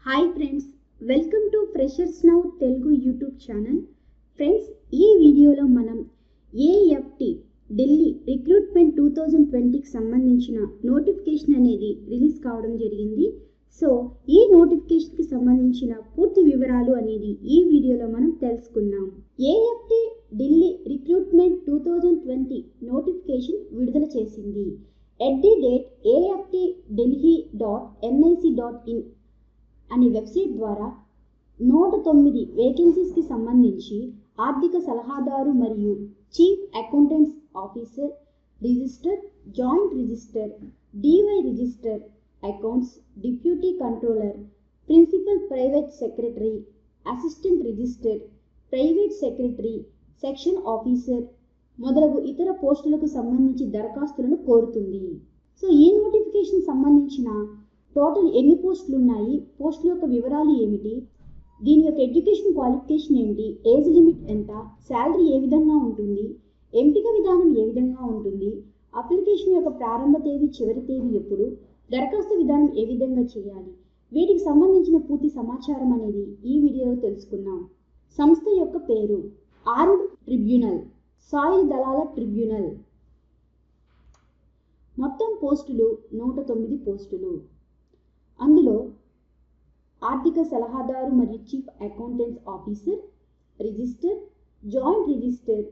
Hi friends, welcome to freshers now Telugu YouTube channel. Friends, ఈ వీడియోలో మనం ఏఎఫ్టీ ఢిల్లీ రిక్రూట్మెంట్ 2020కి సంబంధించిన నోటిఫికేషన్ అనేది రిలీజ్ కావడం జరిగింది. సో ఈ నోటిఫికేషన్కి సంబంధించిన పూర్తి వివరాలు అనేది ఈ వీడియోలో మనం తెలుసుకుందాం. ఏఎఫ్టీ ఢిల్లీ రిక్రూట్మెంట్ 2020 నోటిఫికేషన్ విడుదల చేసింది. ఎట్ ది డేట్ aftdelhi.nic.in అనే వెబ్సైట్ ద్వారా 109 వేకెన్సీస్కి సంబంధించి ఆర్థిక సలహాదారు మరియు chief accountants officer register, joint register, DY register, accounts, deputy controller, principal private secretary, assistant register, private secretary, section officer మొదలగు ఇతర పోస్టులకు సంబంధించి దరఖాస్తులను కోరుతుంది. సో ఈ నోటిఫికేషన్ సంబంధించిన టోటల్ ఎన్ని పోస్టులు ఉన్నాయి, పోస్టుల యొక్క వివరాలు ఏమిటి, దీని యొక్క ఎడ్యుకేషన్ క్వాలిఫికేషన్ ఏంటి, ఏజ్ లిమిట్ ఎంత, శాలరీ ఏ విధంగా ఉంటుంది, ఎంపిక విధానం ఏ విధంగా ఉంటుంది, అప్లికేషన్ యొక్క ప్రారంభ తేదీ చివరి తేదీ ఎప్పుడు, దరఖాస్తు విధానం ఏ విధంగా చేయాలి, వీటికి సంబంధించిన పూర్తి సమాచారం అనేది ఈ వీడియోలో తెలుసుకుందాం. సంస్థ యొక్క పేరు ఆర్మ్డ్ ట్రిబ్యునల్, సాయుధ దళాల ట్రిబ్యునల్. మొత్తం పోస్టులు 109 పోస్టులు. అందులో ఆర్థిక సలహాదారు మరియు chief accountants officer, register, joint register,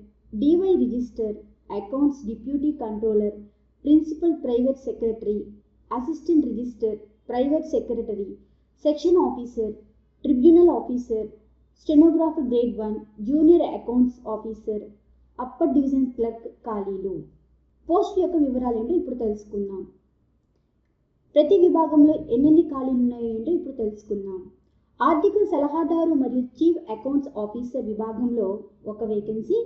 DY register, accounts, deputy controller, principal private secretary, assistant register, private secretary, section officer, tribunal officer, stenographer grade 1, junior accounts officer, upper division clerk ఖాళీలు. Post యొక్క వివరాలు ఏంటో ఇప్పుడు తెలుసుకుందాం. ప్రతి విభాగంలో ఎన్నెన్ని ఖాళీలు ఉన్నాయో ఏంటో ఇప్పుడు తెలుసుకుందాం. ఆర్థిక సలహాదారు మరియు చీఫ్ అకౌంట్స్ ఆఫీసర్ విభాగంలో 1 వేకెన్సీ,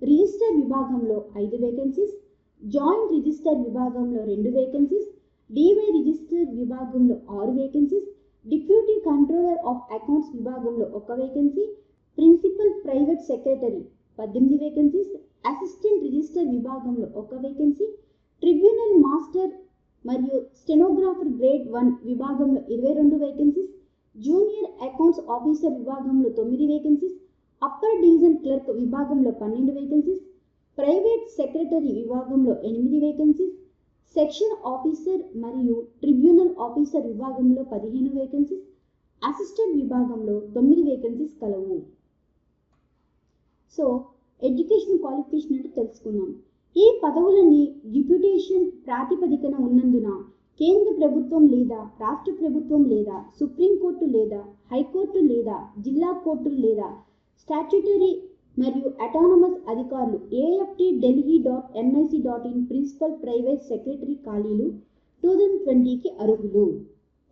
రిజిస్టర్ విభాగంలో 5 వేకెన్సీస్, జాయింట్ రిజిస్టర్ విభాగంలో 2 వేకెన్సీస్, డివై రిజిస్టర్ విభాగంలో 6 vacancies, deputy controller of accounts విభాగంలో 1 vacancy, principal private secretary 18 vacancies, assistant register విభాగంలో 1 వేకెన్సీ, ట్రిబ్యునల్ మాస్టర్ మరియు స్టెనోగ్రాఫర్ గ్రేడ్ 1 విభాగంలో 22 వేకెన్సీస్, జూనియర్ అకౌంట్స్ ఆఫీసర్ విభాగంలో 9 vacancies, upper division clerk విభాగంలో 12 vacancies, private secretary విభాగంలో 8 vacancies, section officer మరియు tribunal officer విభాగంలో 15 vacancies, assistant విభాగంలో 9 వేకెన్సీస్ కలవు. సో ఎడ్యుకేషన్ క్వాలిఫికేషన్ అంటే తెలుసుకుందాం. ఈ పదవులని డిప్యూటేషన్ ప్రాతిపదికన ఉన్నందున కేంద్ర ప్రభుత్వం లేదా రాష్ట్ర ప్రభుత్వం లేదా సుప్రీంకోర్టు లేదా హైకోర్టు లేదా జిల్లా కోర్టులు లేదా స్టాట్యూటరీ మరియు అటానమస్ అధికారులు aftdelhi.nic.in ప్రిన్సిపల్ ప్రైవేట్ సెక్రటరీ ఖాళీలు 2020కి అర్హులు.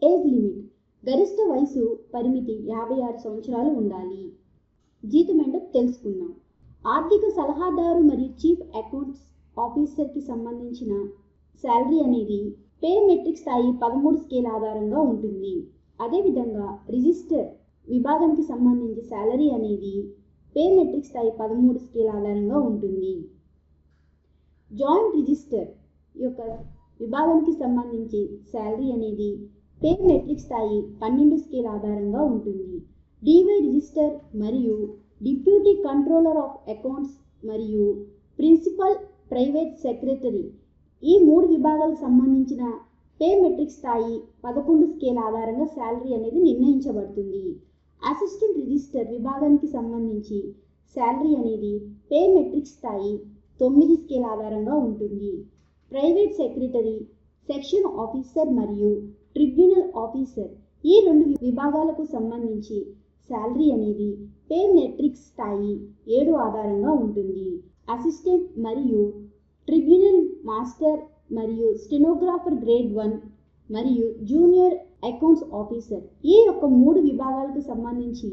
ఏజ్ లిమిట్, గరిష్ట వయసు పరిమితి 56 సంవత్సరాలు ఉండాలి. జీతం ఏంటో తెలుసుకుందాం. ఆర్థిక సలహాదారు మరియు చీఫ్ అకౌంట్స్ ఆఫీసర్కి సంబంధించిన శాలరీ అనేది పే మెట్రిక్ స్థాయి 13 స్కేల్ ఆధారంగా ఉంటుంది. అదేవిధంగా రిజిస్టర్ విభాగానికి సంబంధించి శాలరీ అనేది పే మెట్రిక్ స్థాయి 13 స్కేల్ ఆధారంగా ఉంటుంది. జాయింట్ రిజిస్టర్ యొక్క విభాగానికి సంబంధించి శాలరీ అనేది పే మెట్రిక్ స్థాయి 12 స్కేల్ ఆధారంగా ఉంటుంది. డివై రిజిస్టర్ మరియు డిప్యూటీ కంట్రోలర్ ఆఫ్ అకౌంట్స్ మరియు ప్రిన్సిపల్ ప్రైవేట్ సెక్రటరీ ఈ 3 విభాగాలకు సంబంధించిన పే మెట్రిక్ స్థాయి 11 స్కేల్ ఆధారంగా శాలరీ అనేది నిర్ణయించబడుతుంది. అసిస్టెంట్ రిజిస్టర్ విభాగానికి సంబంధించి శాలరీ అనేది పే మెట్రిక్ స్థాయి 9 స్కేల్ ఆధారంగా ఉంటుంది. ప్రైవేట్ సెక్రటరీ, సెక్షన్ ఆఫీసర్ మరియు ట్రిబ్యునల్ ఆఫీసర్ ఈ 2 విభాగాలకు సంబంధించి శాలరీ అనేది పే మెట్రిక్ స్థాయి 7 ఆధారంగా ఉంటుంది. అసిస్టెంట్ మరియు ట్రిబ్యునల్ మాస్టర్ మరియు స్టెనోగ్రాఫర్ గ్రేడ్ 1 మరియు జూనియర్ అకౌంట్స్ ఆఫీసర్ ఈ యొక్క 3 విభాగాలకు సంబంధించి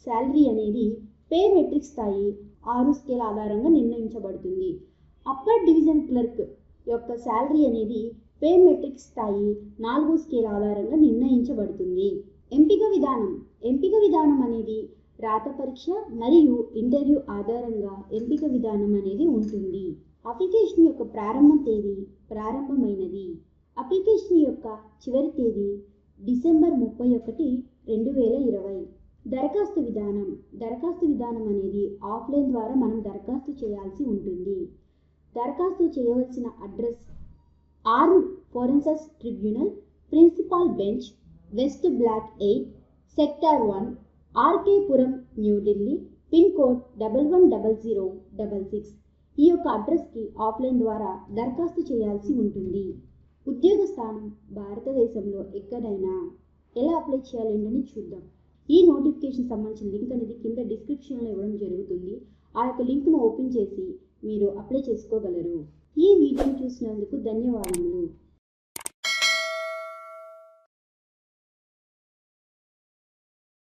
శాలరీ అనేది పే మెట్రిక్ స్థాయి 6 స్కేల్ ఆధారంగా నిర్ణయించబడుతుంది. అప్పర్ డివిజన్ క్లర్క్ యొక్క శాలరీ అనేది పే మెట్రిక్ స్థాయి 4 స్కేల్ ఆధారంగా నిర్ణయించబడుతుంది. ఎంపిక విధానం అనేది రాత పరీక్ష మరియు ఇంటర్వ్యూ ఆధారంగా ఎంపిక విధానం అనేది ఉంటుంది. అప్లికేషన్ యొక్క ప్రారంభ తేదీ ప్రారంభమైనది. అప్లికేషన్ యొక్క చివరి తేదీ డిసెంబర్ 31, 2020. దరఖాస్తు విధానం. దరఖాస్తు విధానం అనేది ఆఫ్లైన్ ద్వారా మనం దరఖాస్తు చేయాల్సి ఉంటుంది. దరఖాస్తు చేయవలసిన address armed forces tribunal, principal bench, west block 8, sector 1, RK Puram, New Delhi, pin code 110066. ఈ యొక్క అడ్రస్కి ఆఫ్లైన్ ద్వారా దరఖాస్తు చేయాల్సి ఉంటుంది. ఉద్యోగ స్థానం భారతదేశంలో ఎక్కడైనా. ఎలా అప్లై చేయాలి చూద్దాం. ఈ నోటిఫికేషన్ సంబంధించిన లింక్ అనేది కింద డిస్క్రిప్షన్లో ఇవ్వడం జరుగుతుంది. ఆ యొక్క లింక్ను ఓపెన్ చేసి మీరు అప్లై చేసుకోగలరు. ఈ వీడియోని చూసినందుకు ధన్యవాదములు.